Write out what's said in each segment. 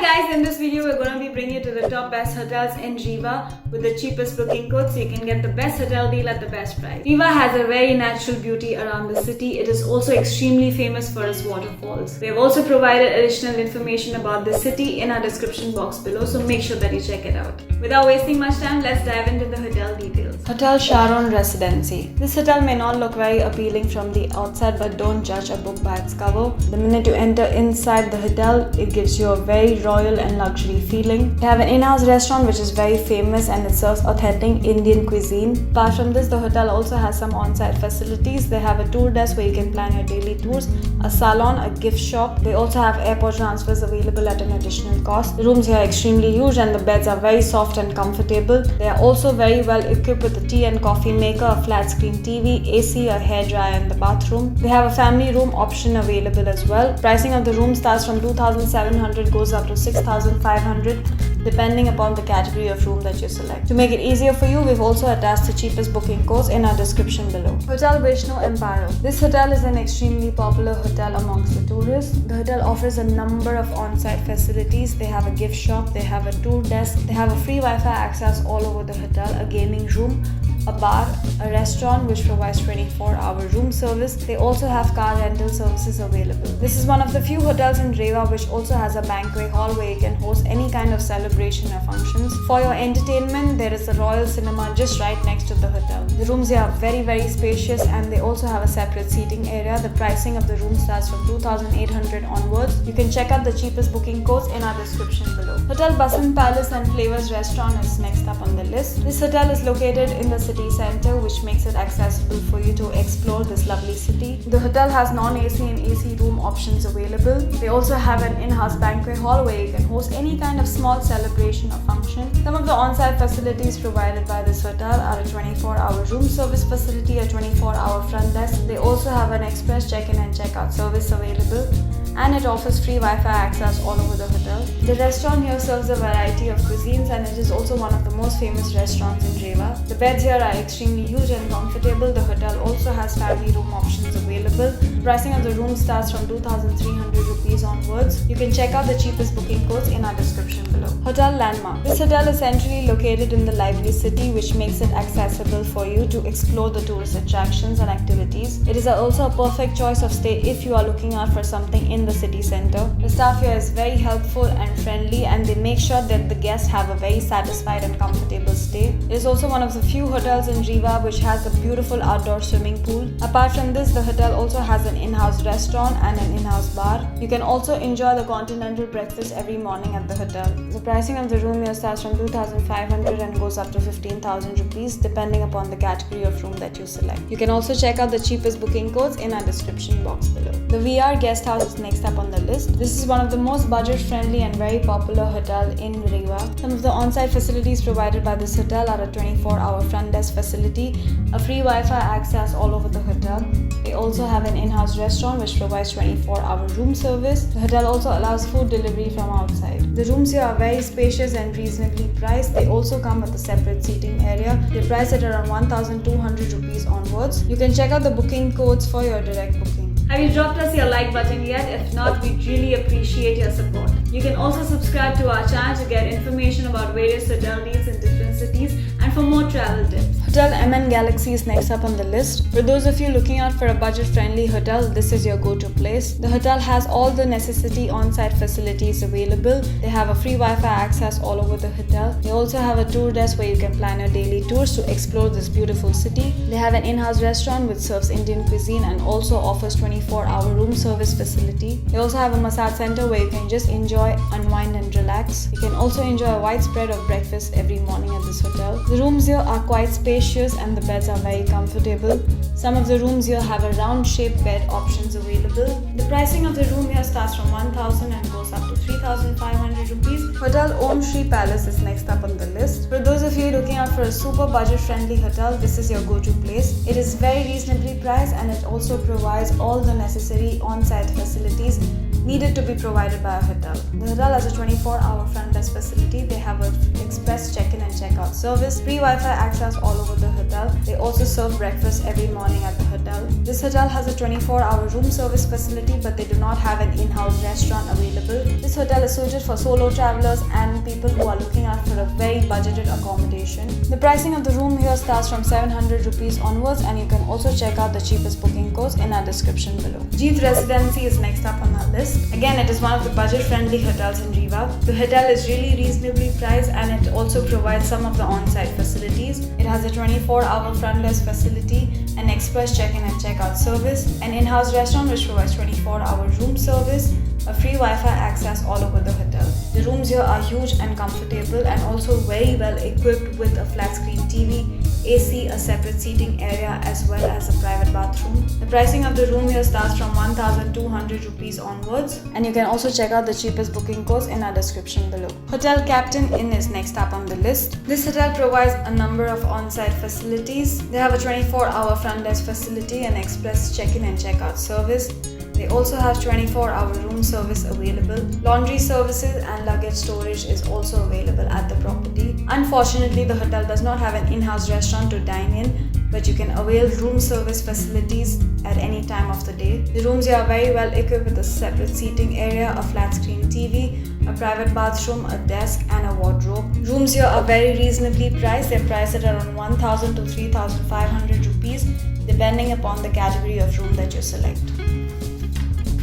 guys, in this video we're going to be bringing you to the top best hotels in Riva with the cheapest booking code so you can get the best hotel deal at the best price. Riva has a very natural beauty around the city. It is also extremely famous for its waterfalls. We have also provided additional information about the city in our description box below, so make sure that you check it out. Without wasting much time, let's dive into the hotel details. Hotel Sharon Residency. This hotel may not look very appealing from the outside, but don't judge a book by its cover. The minute you enter inside the hotel, it gives you a very royal and luxury feeling. They have an in-house restaurant which is very famous and it serves authentic Indian cuisine. Apart from this, the hotel also has some on-site facilities. They have a tour desk where you can plan your daily tours, a salon, a gift shop. They also have airport transfers available at an additional cost. The rooms here are extremely huge and the beds are very soft and comfortable. They are also very well equipped with a tea and coffee maker, a flat screen TV, AC, a hairdryer in the bathroom. They have a family room option available as well. Pricing of the room starts from 2,700 goes up to 6,500 depending upon the category of room that you select. To make it easier for you, we've also attached the cheapest booking codes in our description below. Hotel Vishnu Empire. This hotel is an extremely popular hotel amongst the tourists. The hotel offers a number of on-site facilities. They have a gift shop, they have a tour desk, they have a free Wi-Fi access all over the hotel, a gaming room, a bar, a restaurant which provides 24-hour room service. They also have car rental services available. This is one of the few hotels in Rewa which also has a banquet hall where you can host any kind of celebration or functions. For your entertainment, there is a Royal Cinema just right next to the hotel. The rooms here are very spacious and they also have a separate seating area. The pricing of the room starts from 2,800 onwards. You can check out the cheapest booking codes in our description below. Hotel Basant Palace and Flavors Restaurant is next up on the list. This hotel is located in the city center, which makes it accessible for you to explore this lovely city. The hotel has non-AC and AC room options available. They also have an in-house banquet hall where you can host any kind of small celebration or function. Some of the on-site facilities provided by this hotel are a 24-hour room service facility, a 24-hour front desk. They also have an express check-in and check-out service available, and it offers free Wi-Fi access all over the hotel. The restaurant here serves a variety of cuisines and it is also one of the most famous restaurants in Rewa. The beds here are extremely huge and comfortable. The hotel also has family room options available. Pricing of the room starts from 2,300 rupees onwards. You can check out the cheapest booking codes in our description below. Hotel Landmark. This hotel is centrally located in the lively city, which makes it accessible for you to explore the tourist attractions and activities. It is also a perfect choice of stay if you are looking out for something in the city center. The staff here is very helpful and friendly and they make sure that the guests have a very satisfied and comfortable stay. It is also one of the few hotels in Riva which has a beautiful outdoor swimming pool. Apart from this, the hotel also has an in-house restaurant and an in-house bar. You can also enjoy the continental breakfast every morning at the hotel. The pricing of the room here starts from 2,500 and goes up to 15,000 rupees depending upon the category of room that you select. You can also check out the cheapest booking codes in our description box below. The VR Guest House is next up on the list. This is one of the most budget-friendly and very popular hotel in Rewa. Some of the on-site facilities provided by this hotel are a 24-hour front desk facility, a free Wi-Fi access all over the hotel. They also have an in-house restaurant which provides 24-hour room service. The hotel also allows food delivery from outside. The rooms here are very spacious and reasonably priced. They also come with a separate seating area. They price at around 1,200 rupees onwards. You can check out the booking codes for your direct booking. Have you dropped us your like button yet? If not, we'd really appreciate your support. You can also subscribe to our channel to get information about various hotel deals in different cities and for more travel tips. Hotel MN Galaxy is next up on the list. For those of you looking out for a budget-friendly hotel, this is your go-to place. The hotel has all the necessary on-site facilities available. They have a free Wi-Fi access all over the hotel. They also have a tour desk where you can plan your daily tours to explore this beautiful city. They have an in-house restaurant which serves Indian cuisine and also offers 24-hour room service facility. They also have a massage center where you can just enjoy, unwind and relax. You can also enjoy a wide spread of breakfast every morning at this hotel. The rooms here are quite spacious and the beds are very comfortable. Some of the rooms here have a round-shaped bed options available. The pricing of the room here starts from 1,000 and goes up to 3,500 rupees. Hotel Om Shri Palace is next up on the list. For those of you looking out for a super budget-friendly hotel, this is your go-to place. It is very reasonably priced and it also provides all the necessary on-site facilities needed to be provided by a hotel. The hotel has a 24-hour front desk facility. They have an express check-in and check-out service, free Wi-Fi access all over the hotel. They also serve breakfast every morning at the hotel. This hotel has a 24-hour room service facility, but they do not have an in-house restaurant available. This hotel is suited for solo travelers and people who are looking out for a very budgeted accommodation. The pricing of the room here starts from 700 rupees onwards, and you can also check out the cheapest booking codes in our description below. Jeet Residency is next up on our list. Again, it is one of the budget-friendly hotels in Rewa. The hotel is really reasonably priced, and it also provides some of the on-site facilities. It has a 24-hour front desk facility, an express check-in and check-out service, an in-house restaurant which provides 24-hour room service, a free Wi-Fi access all over the hotel. The rooms here are huge and comfortable and also very well equipped with a flat screen TV, AC, a separate seating area as well as a private bathroom. The pricing of the room here starts from 1,200 rupees onwards, and you can also check out the cheapest booking codes in our description below. Hotel Captain Inn is next up on the list. This hotel provides a number of on-site facilities. They have a 24-hour front desk facility, an express check-in and check-out service. They also have 24-hour room service available. Laundry services and luggage storage is also available at the property. Unfortunately, the hotel does not have an in-house restaurant to dine in, but you can avail room service facilities at any time of the day. The rooms here are very well equipped with a separate seating area, a flat screen TV, a private bathroom, a desk and a wardrobe. Rooms here are very reasonably priced. They're priced at around 1,000 to 3,500 rupees depending upon the category of room that you select.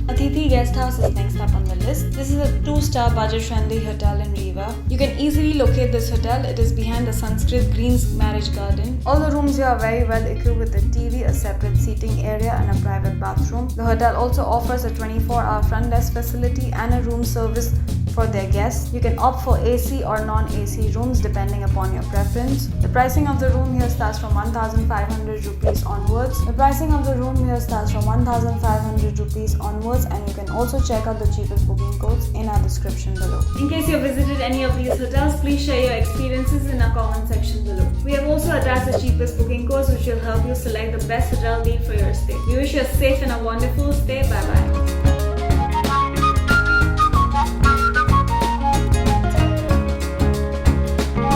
Atithi Guest House is next up on the list. This is a 2-star budget-friendly hotel in Rewa. You can easily locate this hotel. It is behind the Sanskrit Greens Marriage Garden. All the rooms here are very well equipped with a TV, a separate seating area and a private bathroom. The hotel also offers a 24-hour front desk facility and a room service for their guests. You can opt for AC or non-AC rooms depending upon your preference. The pricing of the room here starts from 1,500 rupees onwards. And you can also check out the cheapest booking codes in our description below. In case you have visited any of these hotels, please share your experiences in our comment section below. We have also attached the cheapest booking codes which will help you select the best hotel deal for your stay. We wish you a safe and a wonderful stay. Bye bye.